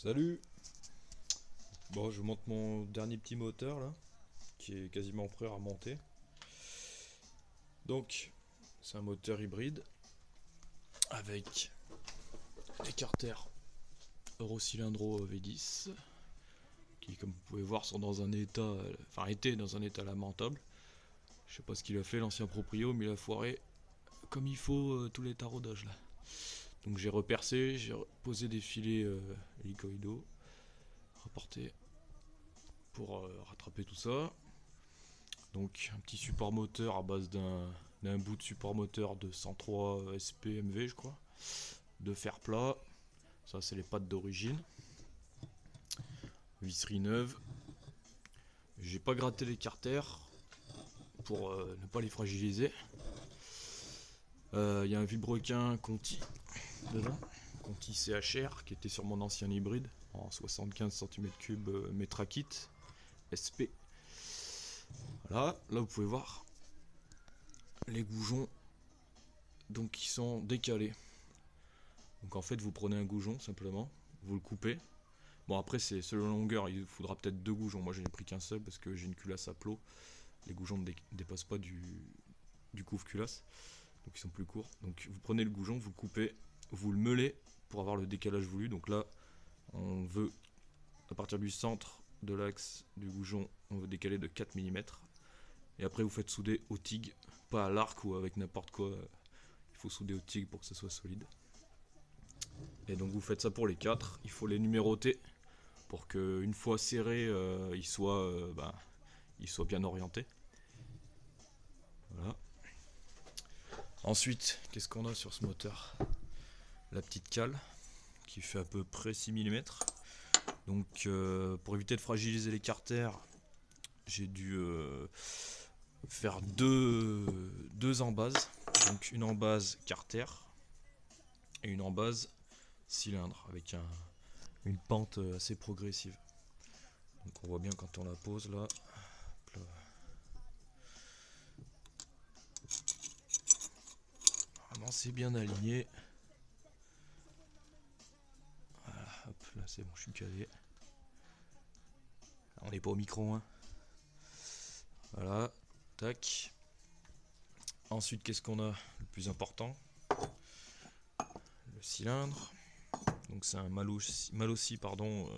Salut. Bon, je vous montre mon dernier petit moteur là, qui est quasiment prêt à remonter. Donc, c'est un moteur hybride avec des carters Eurocylindro V10 qui, comme vous pouvez voir, sont dans un état, enfin étaient dans un état lamentable. Je sais pas ce qu'il a fait l'ancien proprio, mais il a foiré comme il faut tous les taraudages là. Donc j'ai repercé, j'ai posé des filets hélicoïdaux, rapporté pour rattraper tout ça. Donc un petit support moteur à base d'un bout de support moteur de 103 SPMV je crois, de fer plat. Ça c'est les pattes d'origine, visserie neuve. J'ai pas gratté les carters pour ne pas les fragiliser. Il y a un vilebrequin Conti dedans, Conti CHR qui était sur mon ancien hybride en 75 cm3 Metrakit SP. Voilà, là vous pouvez voir les goujons donc qui sont décalés. Donc en fait vous prenez un goujon simplement, vous le coupez. Bon après c'est selon la longueur, il faudra peut-être deux goujons. Moi j'en ai pris qu'un seul parce que j'ai une culasse à plot. Les goujons ne dépassent pas du couvre culasse, donc ils sont plus courts. Donc vous prenez le goujon, vous le coupez, vous le meulez pour avoir le décalage voulu. Donc là on veut, à partir du centre de l'axe du goujon, on veut décaler de 4 mm. Et après vous faites souder au TIG, pas à l'arc ou avec n'importe quoi. Il faut souder au TIG pour que ce soit solide. Et donc vous faites ça pour les 4, il faut les numéroter pour qu'une fois serré, ils soient bien orientés. Voilà. Ensuite, qu'est-ce qu'on a sur ce moteur? La petite cale qui fait à peu près 6 mm. Donc pour éviter de fragiliser les carters, j'ai dû faire deux embase. Donc une embase carter et une embase cylindre avec une pente assez progressive. Donc on voit bien quand on la pose là. Vraiment c'est bien aligné. Voilà, hop, là c'est bon, je suis calé. On n'est pas au micro, hein. Voilà, tac. Ensuite, qu'est-ce qu'on a? Le plus important, le cylindre. Donc c'est un Malossi pardon,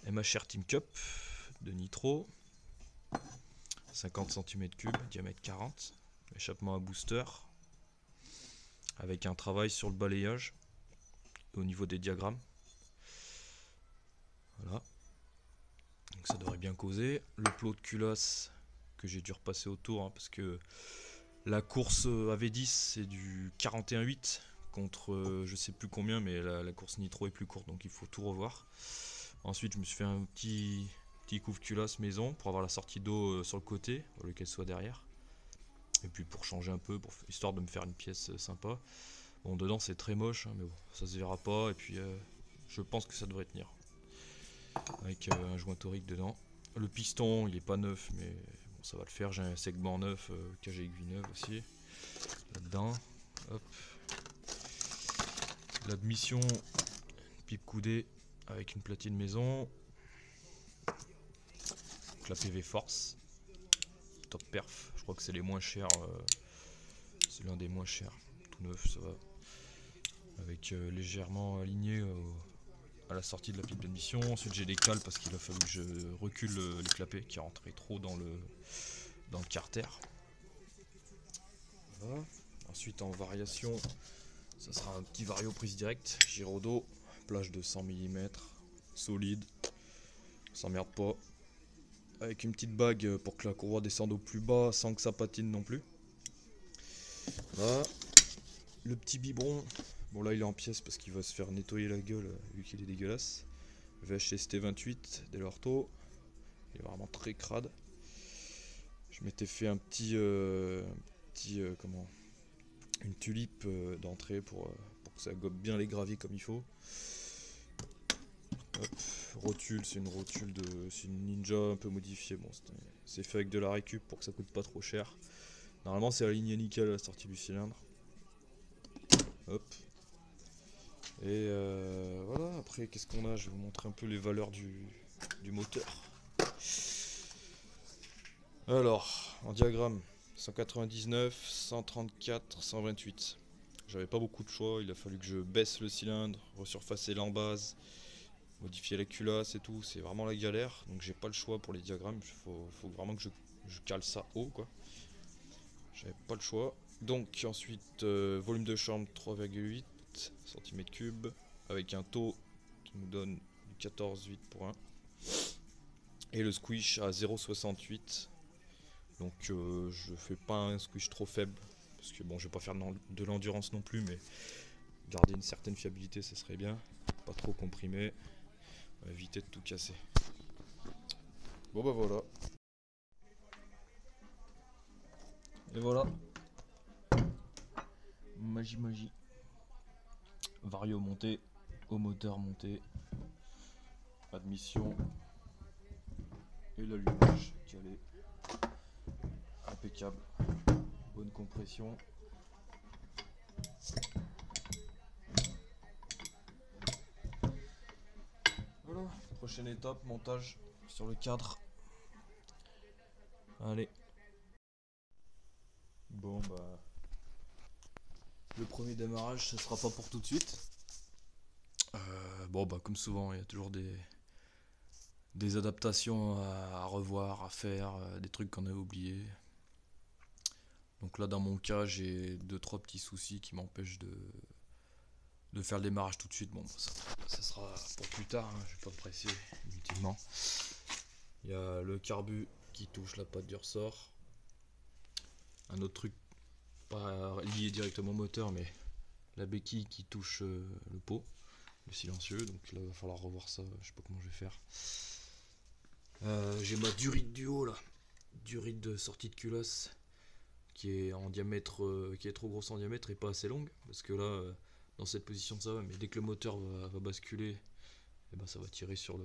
MHR Team Cup de nitro, 50 cm3, diamètre 40, échappement à booster, avec un travail sur le balayage au niveau des diagrammes. Voilà. Donc ça devrait bien causer. Le plot de culasse que j'ai dû repasser autour, hein, parce que la course AV10 c'est du 41,8 contre je sais plus combien, mais la course nitro est plus courte, donc il faut tout revoir. Ensuite je me suis fait un petit couvre culasse maison pour avoir la sortie d'eau sur le côté au lieu qu'elle soit derrière. Et puis pour changer un peu, histoire de me faire une pièce sympa. Bon, dedans c'est très moche, hein, mais bon, ça se verra pas. Et puis je pense que ça devrait tenir. Avec un joint torique dedans. Le piston il est pas neuf, mais bon, ça va le faire. J'ai un segment neuf, cage aiguille neuve aussi. Là-dedans. Hop. L'admission, pipe coudée avec une platine maison. Donc la PV Force. Top perf. Je crois que c'est les moins chers. C'est l'un des moins chers. Tout neuf, ça va. Avec légèrement aligné à la sortie de la pipe d'admission. Ensuite j'ai des cales parce qu'il a fallu que je recule les clapets qui rentraient trop dans le carter. Voilà. Ensuite en variation, ça sera un petit vario prise directe, Girodo, plage de 100 mm, solide, on s'emmerde pas. Avec une petite bague pour que la courroie descende au plus bas sans que ça patine non plus. Voilà. Le petit biberon, bon là il est en pièces parce qu'il va se faire nettoyer la gueule vu qu'il est dégueulasse. VHST 28 Delorto, il est vraiment très crade. Je m'étais fait un une tulipe d'entrée pour que ça gobe bien les graviers comme il faut. Hop, rotule, c'est une Ninja un peu modifiée. Bon, c'est fait avec de la récup pour que ça coûte pas trop cher. Normalement c'est aligné nickel à la sortie du cylindre. Hop. Et voilà, après après, qu'est-ce qu'on a? Je vais vous montrer un peu les valeurs du moteur. Alors, en diagramme, 199, 134, 128. J'avais pas beaucoup de choix, il a fallu que je baisse le cylindre, resurfacer l'embase, modifier la culasse et tout, c'est vraiment la galère. Donc j'ai pas le choix pour les diagrammes, faut vraiment que je cale ça haut quoi. J'avais pas le choix. Donc ensuite, volume de chambre 3,8 cm3 avec un taux qui nous donne du 14,8 pour 1. Et le squish à 0,68. Donc je fais pas un squish trop faible. Parce que bon, je vais pas faire de l'endurance non plus, mais garder une certaine fiabilité, ça serait bien. Pas trop comprimé. Éviter de tout casser. Bon bah voilà. Et voilà. Magie magie. Vario monté. Au moteur monté. Admission. Et l'allumage calé. Impeccable. Bonne compression. Voilà. Prochaine étape, montage sur le cadre. Allez. Bon bah. Le premier démarrage, ce sera pas pour tout de suite. Bon bah comme souvent, il y a toujours des adaptations à revoir, à faire, des trucs qu'on a oubliés. Donc là dans mon cas j'ai 2-3 petits soucis qui m'empêchent de faire le démarrage tout de suite. Bon ça sera pour plus tard, hein, je vais pas me presser inutilement. Il y a le carbu qui touche la patte du ressort. Un autre truc pas lié directement au moteur mais la béquille qui touche le pot, le silencieux. Donc là il va falloir revoir ça, je sais pas comment je vais faire. J'ai ma durite du haut là, durite de sortie de culasse qui est en diamètre, qui est trop grosse en diamètre et pas assez longue, parce que là dans cette position ça va, mais dès que le moteur va basculer, et ben ça va tirer sur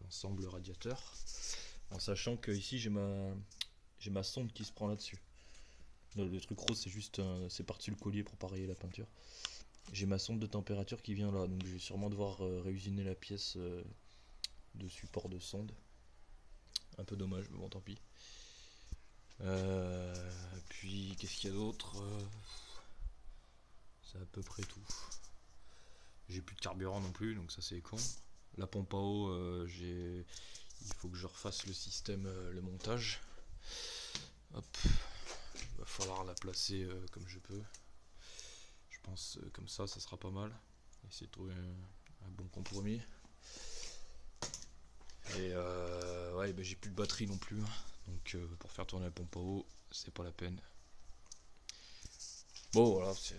l'ensemble radiateur, en sachant que ici j'ai ma sonde qui se prend là dessus. Le truc rose c'est juste c'est par-dessus le collier pour pas rayer la peinture. J'ai ma sonde de température qui vient là, donc je vais sûrement devoir réusiner la pièce de support de sonde. Un peu dommage, mais bon tant pis. Puis qu'est-ce qu'il y a d'autre? C'est à peu près tout. J'ai plus de carburant non plus, donc ça c'est con. La pompe à eau, il faut que je refasse le système, le montage. Hop, il va falloir la placer comme je peux. Je pense comme ça sera pas mal. Essayer de trouver un bon compromis. Et ouais, bah, j'ai plus de batterie non plus, hein. Donc pour faire tourner la pompe à eau, c'est pas la peine. Bon voilà, je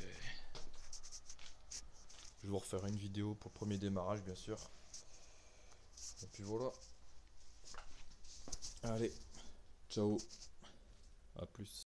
vais vous refaire une vidéo pour le premier démarrage bien sûr. Et puis voilà. Allez, ciao, à plus.